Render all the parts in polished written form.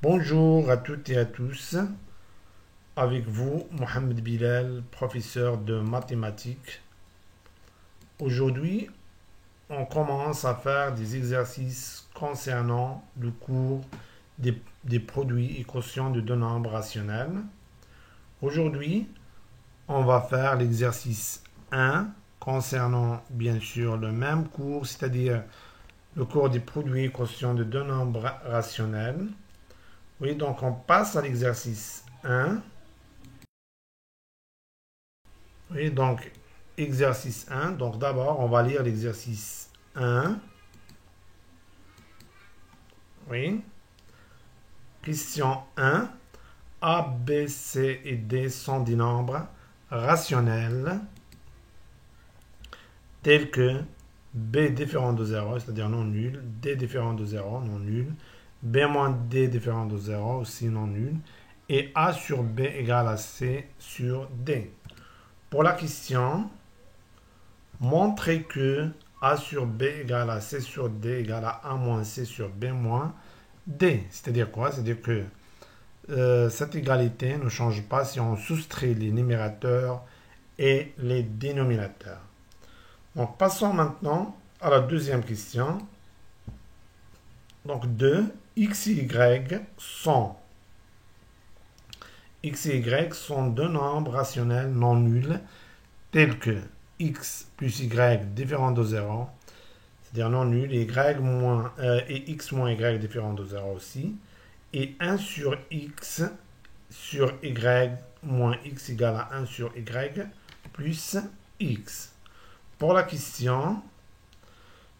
Bonjour à toutes et à tous. Avec vous, Mohamed Bilal, professeur de mathématiques. Aujourd'hui, on commence à faire des exercices concernant le cours des produits et quotients de deux nombres rationnels. Aujourd'hui, on va faire l'exercice 1 concernant bien sûr le même cours, c'est-à-dire le cours des produits et quotients de deux nombres rationnels. Oui, donc on passe à l'exercice 1. Oui, donc exercice 1. Donc d'abord, on va lire l'exercice 1. Oui. Question 1. A, B, C et D sont des nombres rationnels tels que B différent de 0, c'est-à-dire non nul, D différent de 0, non nul, B moins D différent de 0, aussi non nul, et A sur B égale à C sur D. Pour la question, montrer que A sur B égale à C sur D égale à A moins C sur B moins D. C'est-à-dire quoi? C'est-à-dire que cette égalité ne change pas si on soustrait les numérateurs et les dénominateurs. Donc passons maintenant à la deuxième question. Donc 2, x et y sont deux nombres rationnels non nuls tels que x plus y différent de 0, c'est-à-dire non nul, et, et x moins y différent de 0 aussi, et 1 sur x sur y moins x égale à 1 sur y plus x. Pour la question,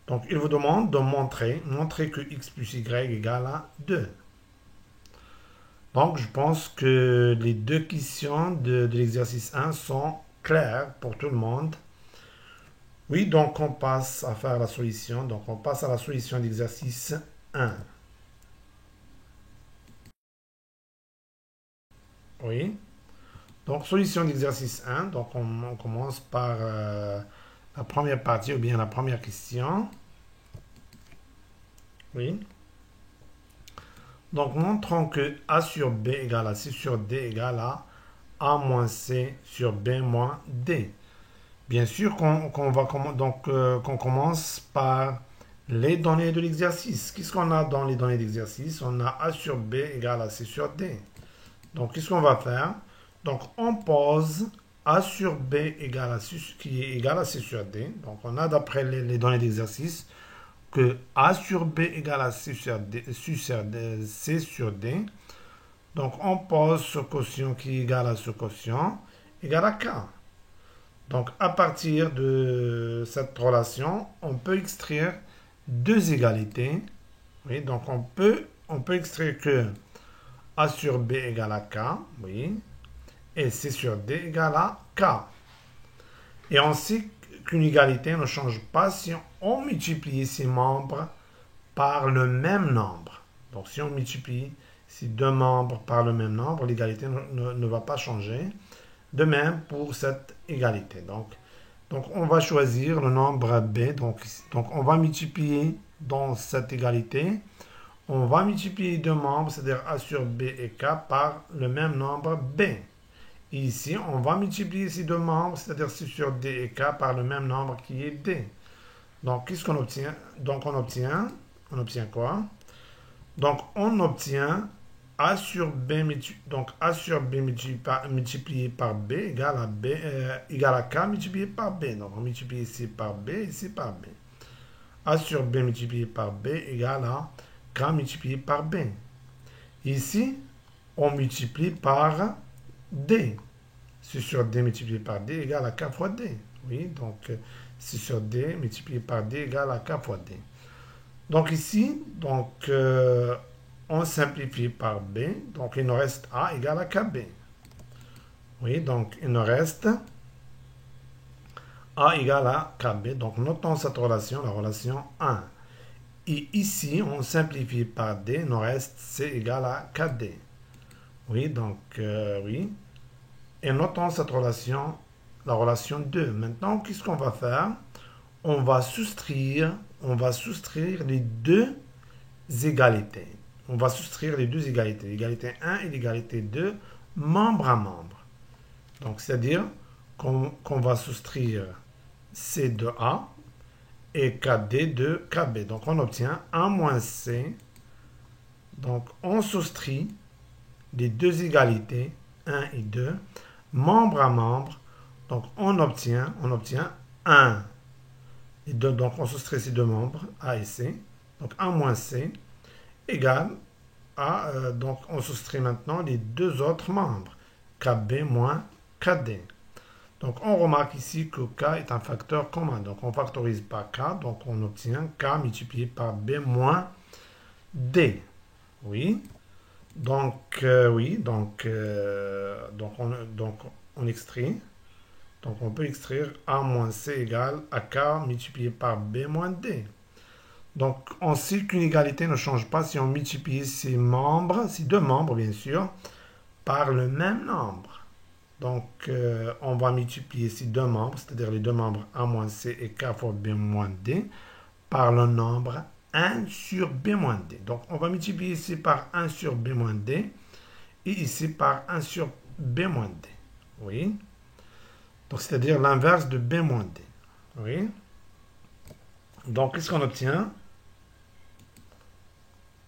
donc il vous demande de montrer que x plus y égale à 2. Donc je pense que les deux questions de l'exercice 1 sont claires pour tout le monde. Oui, donc on passe à faire la solution. Donc on passe à la solution d'exercice 1. Oui. Donc solution d'exercice 1. Donc on commence par la première partie ou bien la première question. Oui. Donc montrons que A sur B égale à C sur D égale à A moins C sur B moins D. Bien sûr qu'on commence par les données de l'exercice. Qu'est-ce qu'on a dans les données d'exercice? On a A sur B égale à C sur D. Donc, qu'est-ce qu'on va faire? Donc, on pose A sur B égale à C, qui est égal à C sur D. Donc, on a d'après les données d'exercice que A sur B égale à C sur D, C sur D. Donc, on pose ce quotient qui est égal à ce quotient égal à K. Donc, à partir de cette relation, on peut extraire deux égalités. Oui, donc on peut extraire que A sur B égale à K, oui, et C sur D égale à K. Et on sait qu'une égalité ne change pas si on multiplie ses membres par le même nombre. Donc, si on multiplie ces deux membres par le même nombre, l'égalité ne va pas changer. De même pour cette égalité. Donc on va choisir le nombre b. Donc on va multiplier dans cette égalité. On va multiplier deux membres, c'est-à-dire a sur b et k, par le même nombre b. Et ici, on va multiplier ces deux membres, c'est-à-dire c sur d et k, par le même nombre qui est d. Donc qu'est-ce qu'on obtient? Donc on obtient quoi? Donc on obtient a sur B, donc A sur B multiplié par B égale à K multiplié par B. Donc on multiplie ici par B et ici par B. A sur B multiplié par B égale à K multiplié par B. Ici, on multiplie par D. C sur D multiplié par D égale à K fois D. Oui, donc C sur D multiplié par D égale à K fois D. Donc ici, on simplifie par B, donc il nous reste A égale à KB. Oui, donc il nous reste A égale à KB. Donc notons cette relation, la relation 1. Et ici, on simplifie par D, il nous reste C égale à KD. Oui, donc oui. Et notons cette relation, la relation 2. Maintenant, qu'est-ce qu'on va faire? On va soustraire les deux égalités. on va soustraire les deux égalités, l'égalité 1 et l'égalité 2, membre à membre. Donc, c'est-à-dire qu'on va soustraire C de A et KD de KB. Donc, on obtient 1 moins C. Donc, on soustrait les deux égalités, 1 et 2, membre à membre. Donc, on obtient 1. Et donc, on soustrait ces deux membres, A et C. Donc, 1 moins C égale à... donc, on soustrait maintenant les deux autres membres, KB moins KD. Donc, on remarque ici que K est un facteur commun. Donc, on factorise par K. Donc, on obtient K multiplié par B moins D. Oui. Donc, oui. Donc, on extrait. Donc, on peut extraire A moins C égale à K multiplié par B moins D. Donc, on sait qu'une égalité ne change pas si on multiplie ces membres, ces deux membres, bien sûr, par le même nombre. Donc, on va multiplier ces deux membres, c'est-à-dire les deux membres A moins C et K fois B moins D, par le nombre 1 sur B moins D. Donc, on va multiplier ici par 1 sur B moins D et ici par 1 sur B moins D. Oui. Donc, c'est-à-dire l'inverse de B moins D. Oui. Donc, qu'est-ce qu'on obtient?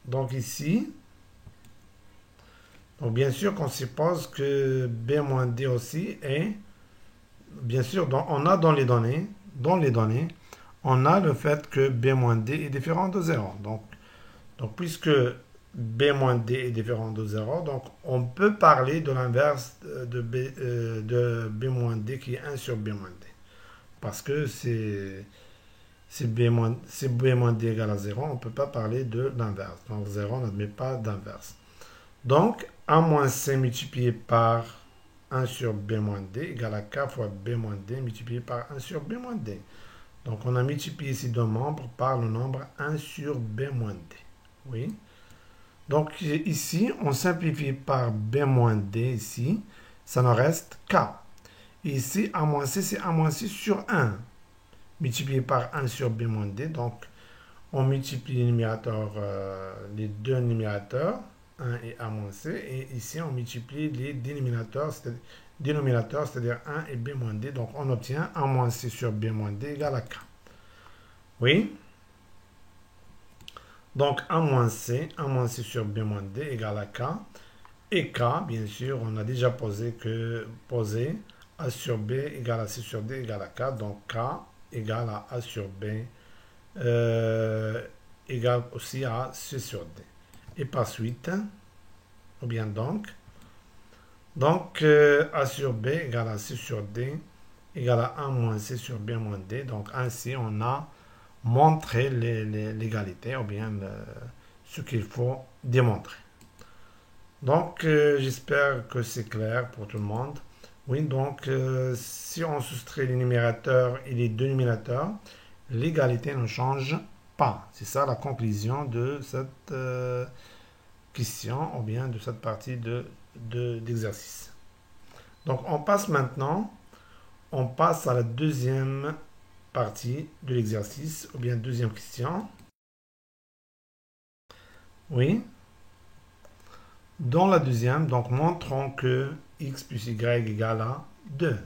Donc, ici, donc bien sûr qu'on suppose que B moins D aussi est, bien sûr, on a dans les données, on a le fait que B moins D est différent de 0. Donc puisque B moins D est différent de 0, donc on peut parler de l'inverse de B moins D qui est 1 sur B moins D. Parce que c'est B moins D égale à 0, on ne peut pas parler de l'inverse. Donc 0 n'admet pas d'inverse. Donc, A moins C multiplié par 1 sur B moins D égale à K fois B moins D multiplié par 1 sur B moins D. Donc, on a multiplié ces deux membres par le nombre 1 sur B moins D. Oui. Donc, ici, on simplifie par B moins D ici. Ça nous reste K. Et ici, A moins C, c'est A moins C sur 1. Multiplié par 1 sur B moins D. Donc, on multiplie les deux numérateurs. 1 et A moins C, et ici on multiplie les dénominateurs, c'est-à-dire 1 et B moins D, donc on obtient A moins C sur B moins D égale à K. Oui. Donc A moins C sur B moins D égale à K, et K, bien sûr, on a déjà posé A sur B égale à C sur D égale à K, donc K égale à A sur B égale aussi à C sur D. Et par suite, ou bien donc A sur B égale à C sur D égale à 1 moins C sur B moins D. Donc ainsi, on a montré l'égalité, ou bien ce qu'il faut démontrer. Donc, j'espère que c'est clair pour tout le monde. Oui, donc, si on soustrait les numérateurs et les dénominateurs, l'égalité ne change pas. C'est ça la conclusion de cette question, ou bien de cette partie d'exercice. Donc, on passe à la deuxième partie de l'exercice, ou bien deuxième question. Oui. Dans la deuxième, donc, montrons que x plus y égale à 2.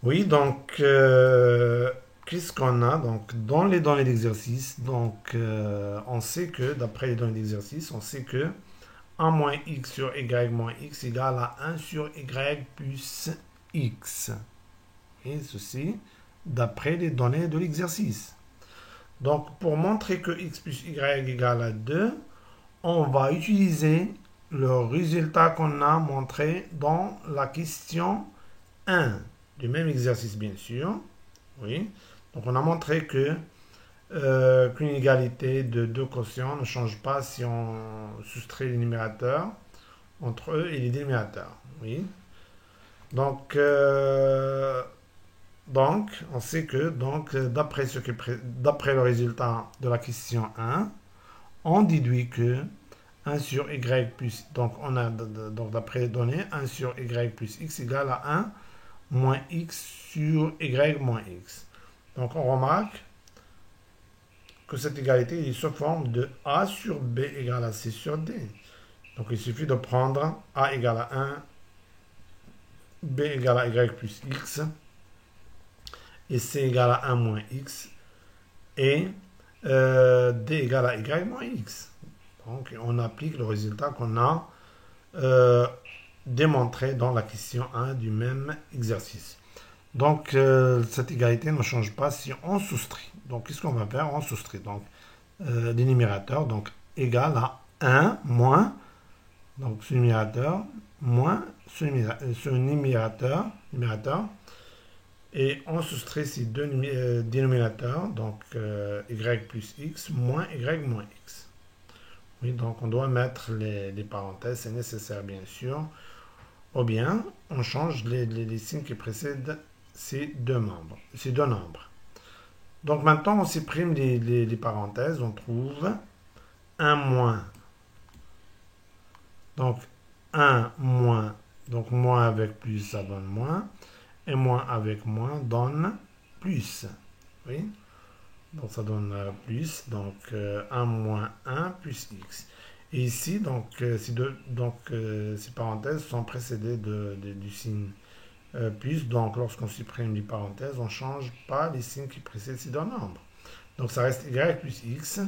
Oui, donc, qu'est-ce qu'on a? Donc, dans les données d'exercice, donc, on sait que, d'après les données d'exercice, on sait que 1 moins x sur y moins x égale à 1 sur y plus x. Et ceci, d'après les données de l'exercice. Donc, pour montrer que x plus y égale à 2, on va utiliser le résultat qu'on a montré dans la question 1 du même exercice, bien sûr. Oui. Donc, on a montré qu'une égalité de deux quotients ne change pas si on soustrait les numérateurs entre eux et les dénominateurs. Oui. Donc, on sait que d'après le résultat de la question 1, on déduit que 1 sur y plus, donc on a d'après les données, 1 sur y plus x égale à 1 moins x sur y moins x. Donc on remarque que cette égalité il se forme de A sur B égale à C sur D. Donc il suffit de prendre A égale à 1, B égale à Y plus X, et C égale à 1 moins X, et D égale à Y moins X. Donc on applique le résultat qu'on a démontré dans la question 1 du même exercice. Donc cette égalité ne change pas si on soustrait. Donc qu'est-ce qu'on va faire? On soustrait. Donc des numérateurs, donc égal à 1 moins, donc ce numérateur, moins ce numérateur, et on soustrait ces deux dénominateurs, donc y plus x moins y moins x. Oui, donc on doit mettre les parenthèses, c'est nécessaire bien sûr, ou bien on change les signes qui précèdent ces deux nombres. Donc maintenant on supprime les parenthèses, on trouve 1 moins. Donc 1 moins, donc moins avec plus ça donne moins, et moins avec moins donne plus. Oui, donc ça donne plus, donc 1 moins 1 plus x. Et ici, donc, ces parenthèses sont précédées du signe plus, donc lorsqu'on supprime les parenthèses, on ne change pas les signes qui précèdent ces deux nombres. Donc ça reste y plus x,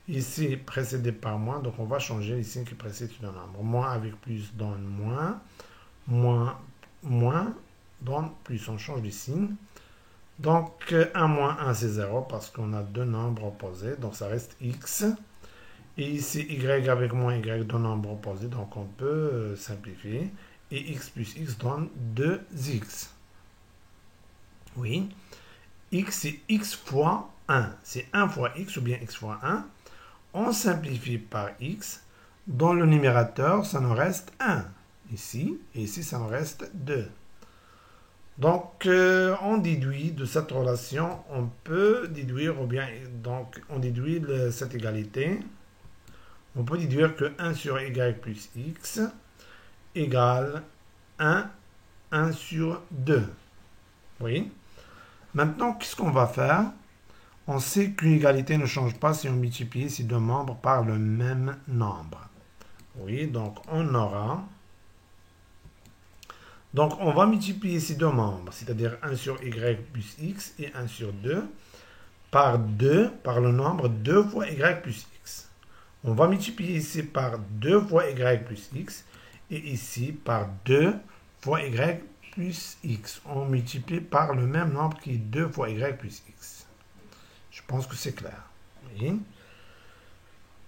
ici précédé par moins, donc on va changer les signes qui précèdent ces deux nombres. Moins avec plus donne moins, moins donne plus, on change les signes. Donc 1 moins 1 c'est 0 parce qu'on a deux nombres opposés, donc ça reste x. Et ici y avec moins y, deux nombres opposés, donc on peut simplifier. Et x plus x donne 2x. Oui. X c'est x fois 1. C'est 1 fois x ou bien x fois 1. On simplifie par x. Dans le numérateur, ça nous reste 1. Ici. Et ici, ça nous reste 2. Donc, on déduit de cette relation, on peut déduire, ou bien, donc, on déduit cette égalité. On peut déduire que 1 sur y plus x égale 1 sur 2. Oui. Maintenant, qu'est-ce qu'on va faire? On sait qu'une égalité ne change pas si on multiplie ces deux membres par le même nombre. Oui, donc on aura... Donc on va multiplier ces deux membres, c'est-à-dire 1 sur y plus x et 1 sur 2, par 2, par le nombre 2 fois y plus x. On va multiplier ici par 2 fois y plus x et ici par 2 fois y plus x. On multiplie par le même nombre qui est 2 fois y plus x. Je pense que c'est clair. Oui.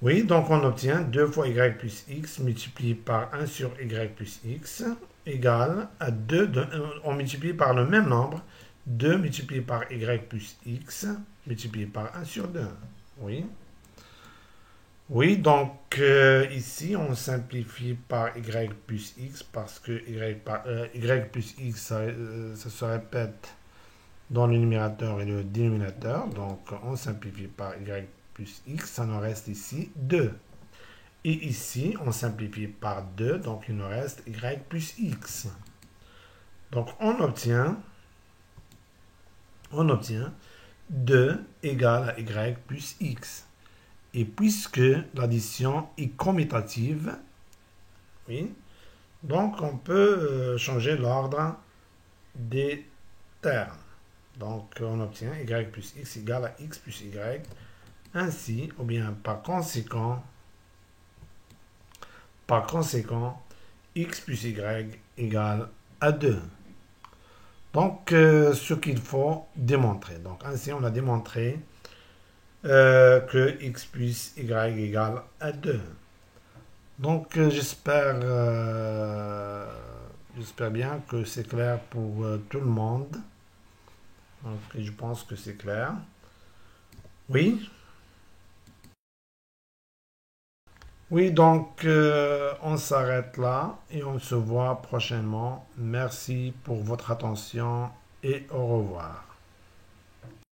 Oui, donc on obtient 2 fois y plus x multiplié par 1 sur y plus x égale à 2, on multiplie par le même nombre, 2 multiplié par y plus x multiplié par 1 sur 2. Oui. Oui, donc ici, on simplifie par y plus x parce que y plus x, ça se répète dans le numérateur et le dénominateur. Donc, on simplifie par y plus x, ça nous reste ici 2. Et ici, on simplifie par 2, donc il nous reste y plus x. Donc, on obtient 2 égale à y plus x. Et puisque l'addition est commutative, oui, donc on peut changer l'ordre des termes. Donc on obtient y plus x égale à x plus y. Ainsi, ou bien par conséquent, x plus y égale à 2. Donc ce qu'il faut démontrer. Donc ainsi on a démontré que x plus y égale à 2. Donc j'espère bien que c'est clair pour tout le monde. Donc je pense que c'est clair. Oui. Oui, donc on s'arrête là et on se voit prochainement. Merci pour votre attention et au revoir.